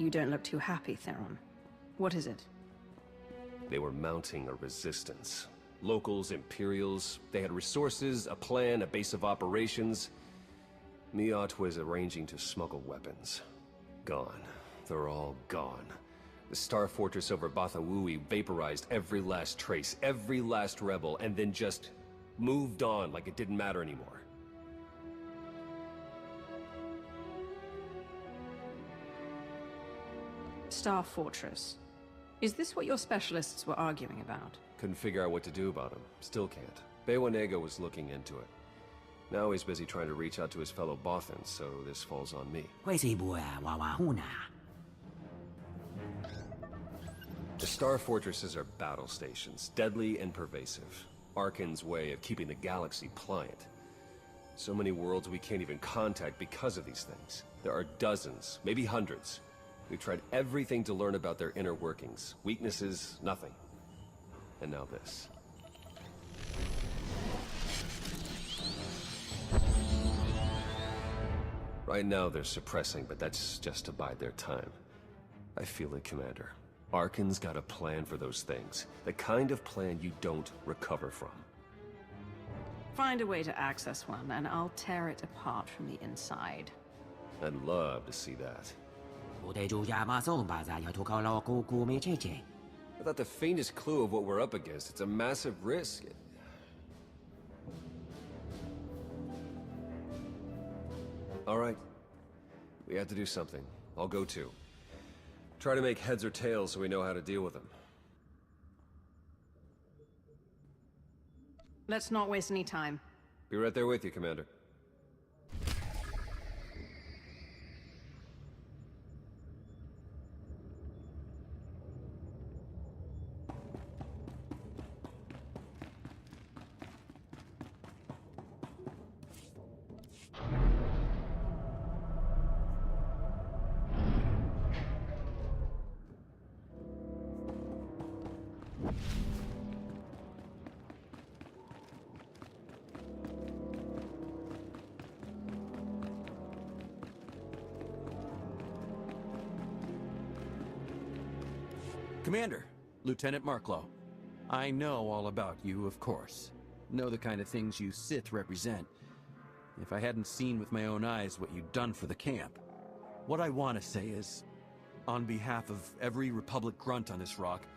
You don't look too happy, Theron. What is it? They were mounting a resistance. Locals, Imperials, they had resources, a plan, a base of operations. Miat was arranging to smuggle weapons. Gone. They're all gone. The Star Fortress over Bathawui vaporized every last trace, every last rebel, and then just moved on like it didn't matter anymore. Star Fortress. Is this what your specialists were arguing about? Couldn't figure out what to do about him. Still can't. Bewanego was looking into it. Now he's busy trying to reach out to his fellow Bothans, so this falls on me. The Star Fortresses are battle stations, deadly and pervasive. Arkan's way of keeping the galaxy pliant. So many worlds we can't even contact because of these things. There are dozens, maybe hundreds. We've tried everything to learn about their inner workings. Weaknesses, nothing. And now this. Right now they're suppressing, but that's just to bide their time. I feel it, Commander. Arkan's got a plan for those things. The kind of plan you don't recover from. Find a way to access one, and I'll tear it apart from the inside. I'd love to see that. I thought the faintest clue of what we're up against, it's a massive risk. All right. We have to do something. I'll go too. Try to make heads or tails so we know how to deal with them. Let's not waste any time. Be right there with you, Commander. Commander, Lieutenant Marklow. I know all about you, of course. Know the kind of things you Sith represent. If I hadn't seen with my own eyes what you'd done for the camp. What I want to say is, on behalf of every Republic grunt on this rock,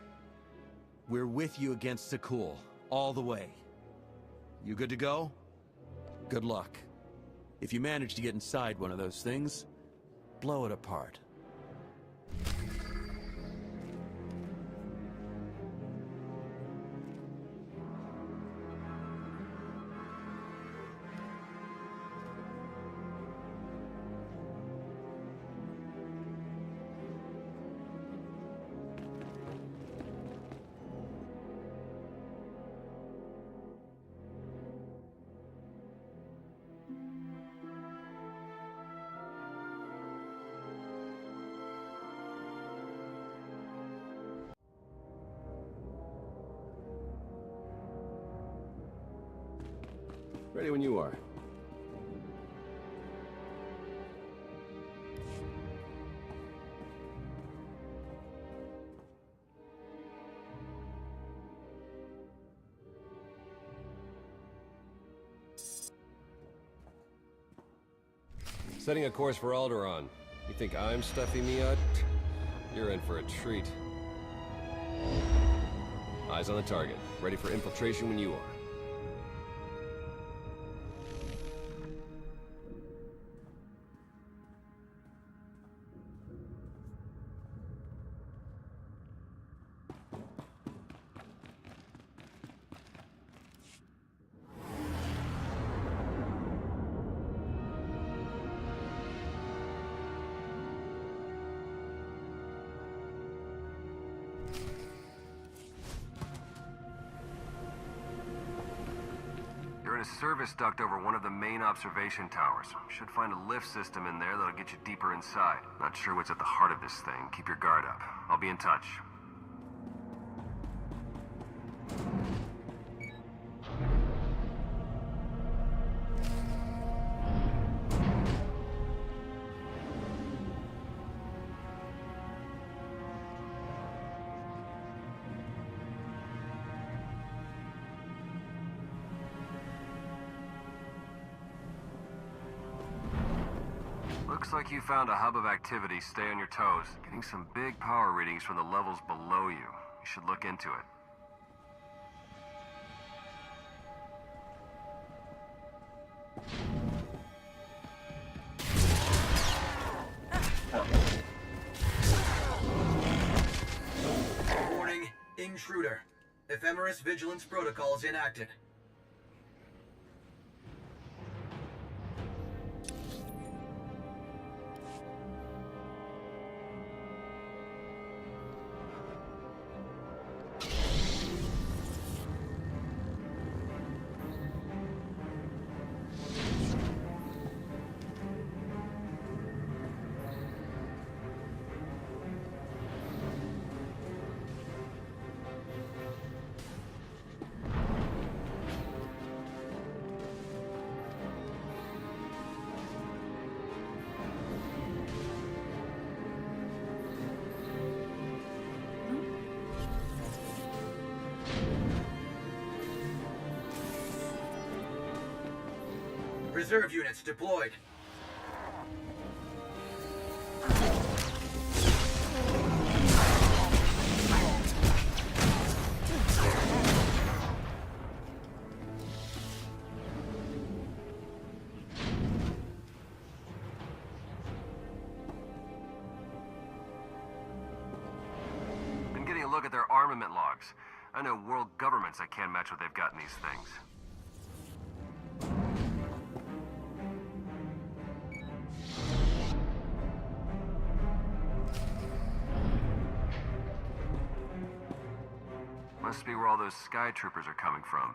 we're with you against Sakul, all the way. You good to go? Good luck. If you manage to get inside one of those things, blow it apart. Ready when you are. Setting a course for Alderaan. You think I'm Stuffy Miat? You're in for a treat. Eyes on the target. Ready for infiltration when you are. You're in a service duct over one of the main observation towers. Should find a lift system in there that'll get you deeper inside. Not sure what's at the heart of this thing. Keep your guard up. I'll be in touch. Looks like you found a hub of activity. Stay on your toes. Getting some big power readings from the levels below you. You should look into it. Warning, intruder. Ephemeris Vigilance Protocols enacted. Reserve units deployed. Been getting a look at their armament logs. I know world governments that can't match what they've got in these things. Must be where all those sky troopers are coming from.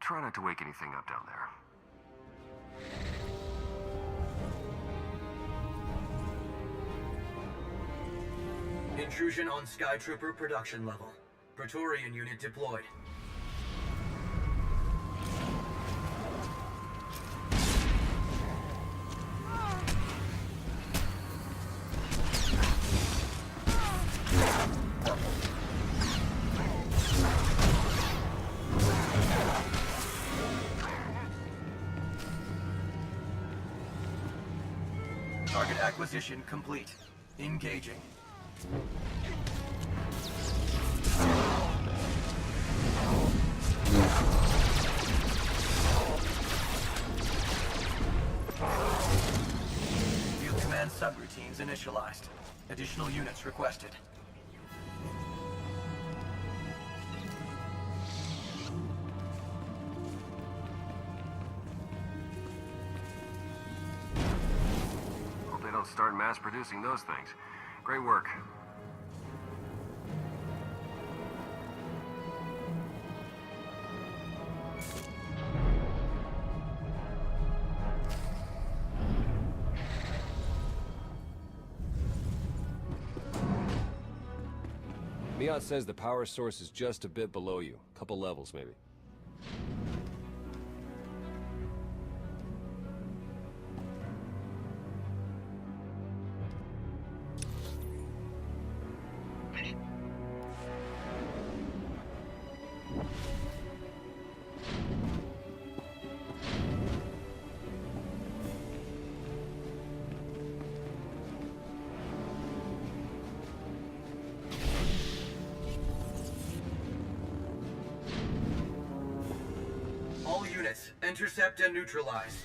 Try not to wake anything up down there. Intrusion on Sky Trooper production level. Praetorian unit deployed. Target acquisition complete. Engaging. Field command subroutines initialized. Additional units requested. Start mass producing those things. Great work. Miat says the power source is just a bit below you. Couple levels, maybe. Intercept and neutralize.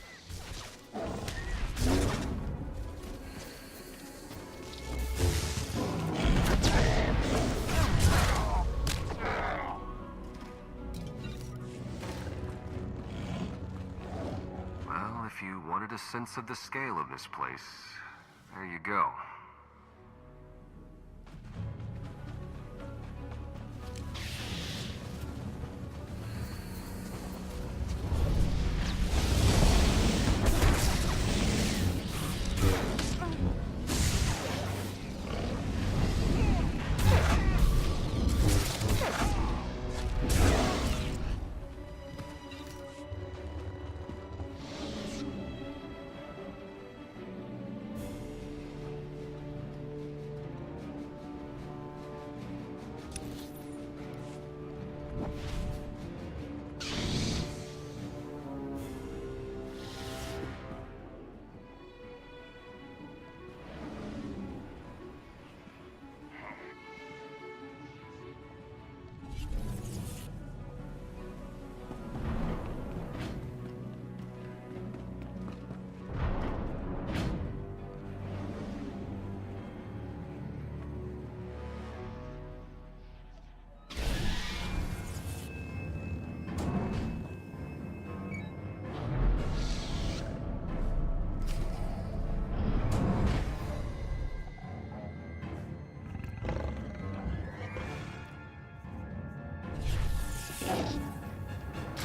Well, if you wanted a sense of the scale of this place, there you go.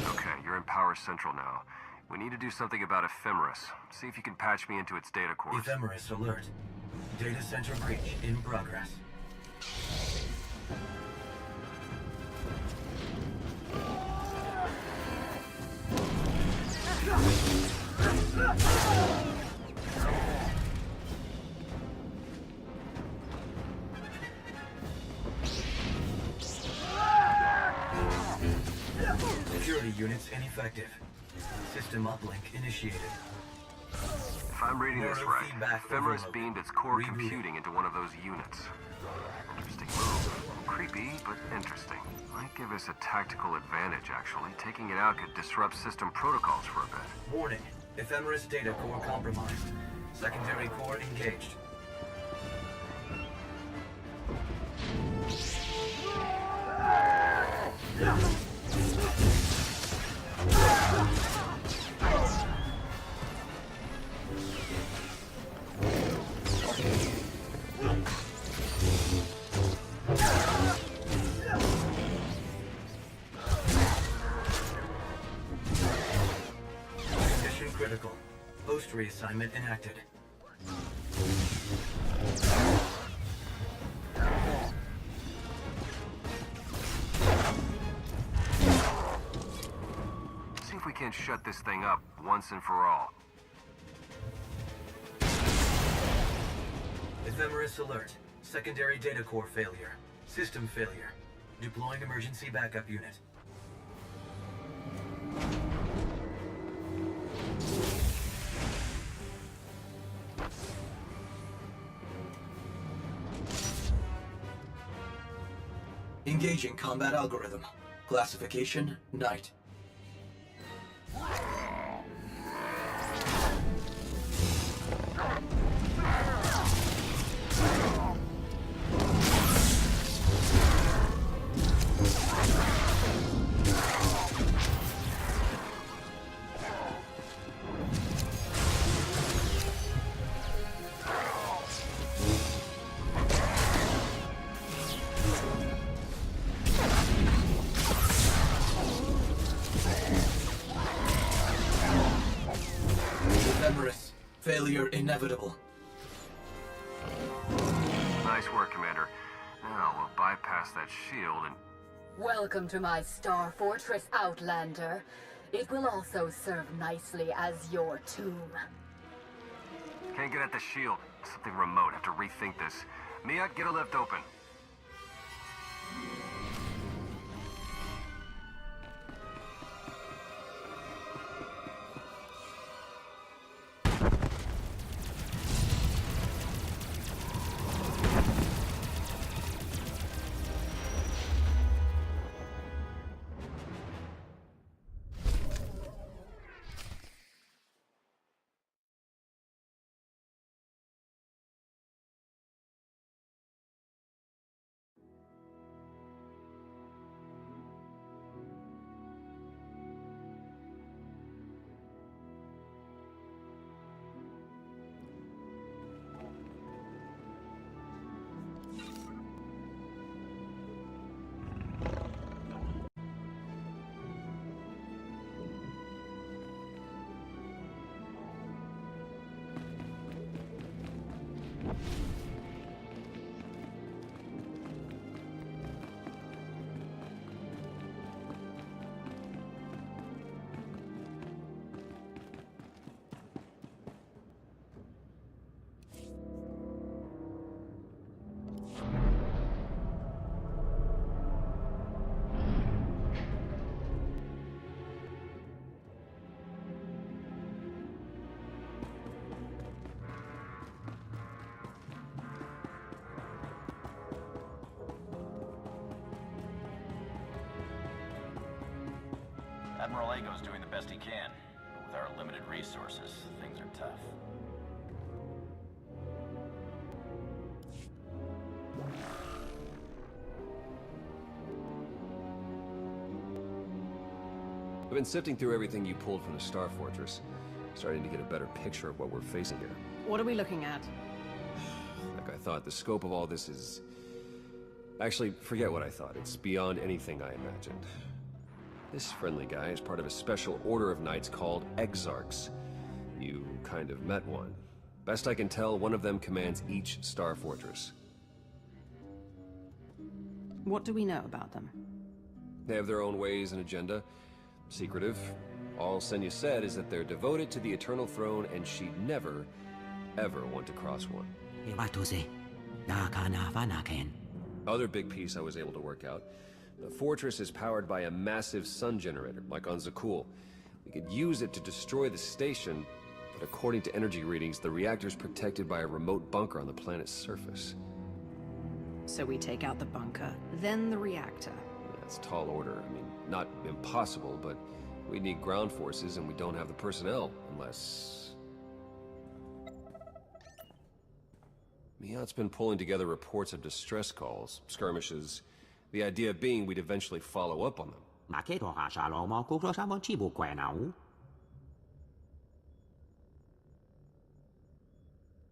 Okay, you're in Power Central now. We need to do something about Ephemeris. See if you can patch me into its data cores. Ephemeris alert. Data center breach in progress. Security units ineffective. System uplink initiated. If I'm reading this Neural right, feedback Ephemeris overload. beamed its core Rebooting. computing into one of those units. Interesting move. Creepy, but interesting. Might give us a tactical advantage, actually. Taking it out could disrupt system protocols for a bit. Warning. Ephemeris data core compromised. Secondary core engaged. Condition critical. Host reassignment enacted. See if we can't shut this thing up once and for all. Ephemeris alert. Secondary data core failure. System failure. Deploying emergency backup unit. Engaging combat algorithm. Classification, Night. Ephemeris. Failure inevitable. Nice work, Commander. Now we'll bypass that shield and... Welcome to my Star Fortress, Outlander. It will also serve nicely as your tomb. Can't get at the shield. Something remote. Have to rethink this. Mia, get a lift open. Admiral Ago's doing the best he can. With our limited resources, things are tough. I've been sifting through everything you pulled from the Star Fortress. Starting to get a better picture of what we're facing here. What are we looking at? Like I thought, the scope of all this is... Actually, forget what I thought. It's beyond anything I imagined. This friendly guy is part of a special order of knights called Exarchs. You kind of met one. Best I can tell, one of them commands each Star Fortress. What do we know about them? They have their own ways and agenda. Secretive. All Senya said is that they're devoted to the Eternal Throne and she'd never, ever want to cross one. Other big piece I was able to work out. The fortress is powered by a massive sun generator, like on Zakul. We could use it to destroy the station, but according to energy readings, the reactor's protected by a remote bunker on the planet's surface. So we take out the bunker, then the reactor. That's tall order. I mean, not impossible, but we need ground forces and we don't have the personnel, unless... Miat's been pulling together reports of distress calls, skirmishes. The idea being we'd eventually follow up on them.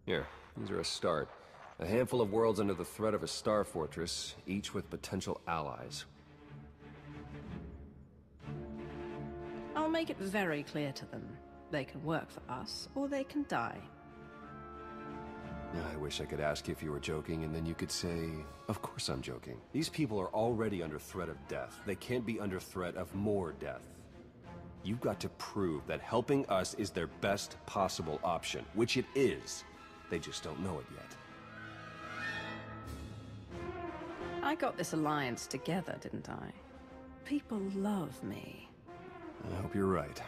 Here, these are a start. A handful of worlds under the threat of a star fortress, each with potential allies. I'll make it very clear to them. They can work for us, or they can die. I wish I could ask you if you were joking, and then you could say, of course I'm joking. These people are already under threat of death. They can't be under threat of more death. You've got to prove that helping us is their best possible option, which it is. They just don't know it yet. I got this alliance together, didn't I? People love me. I hope you're right.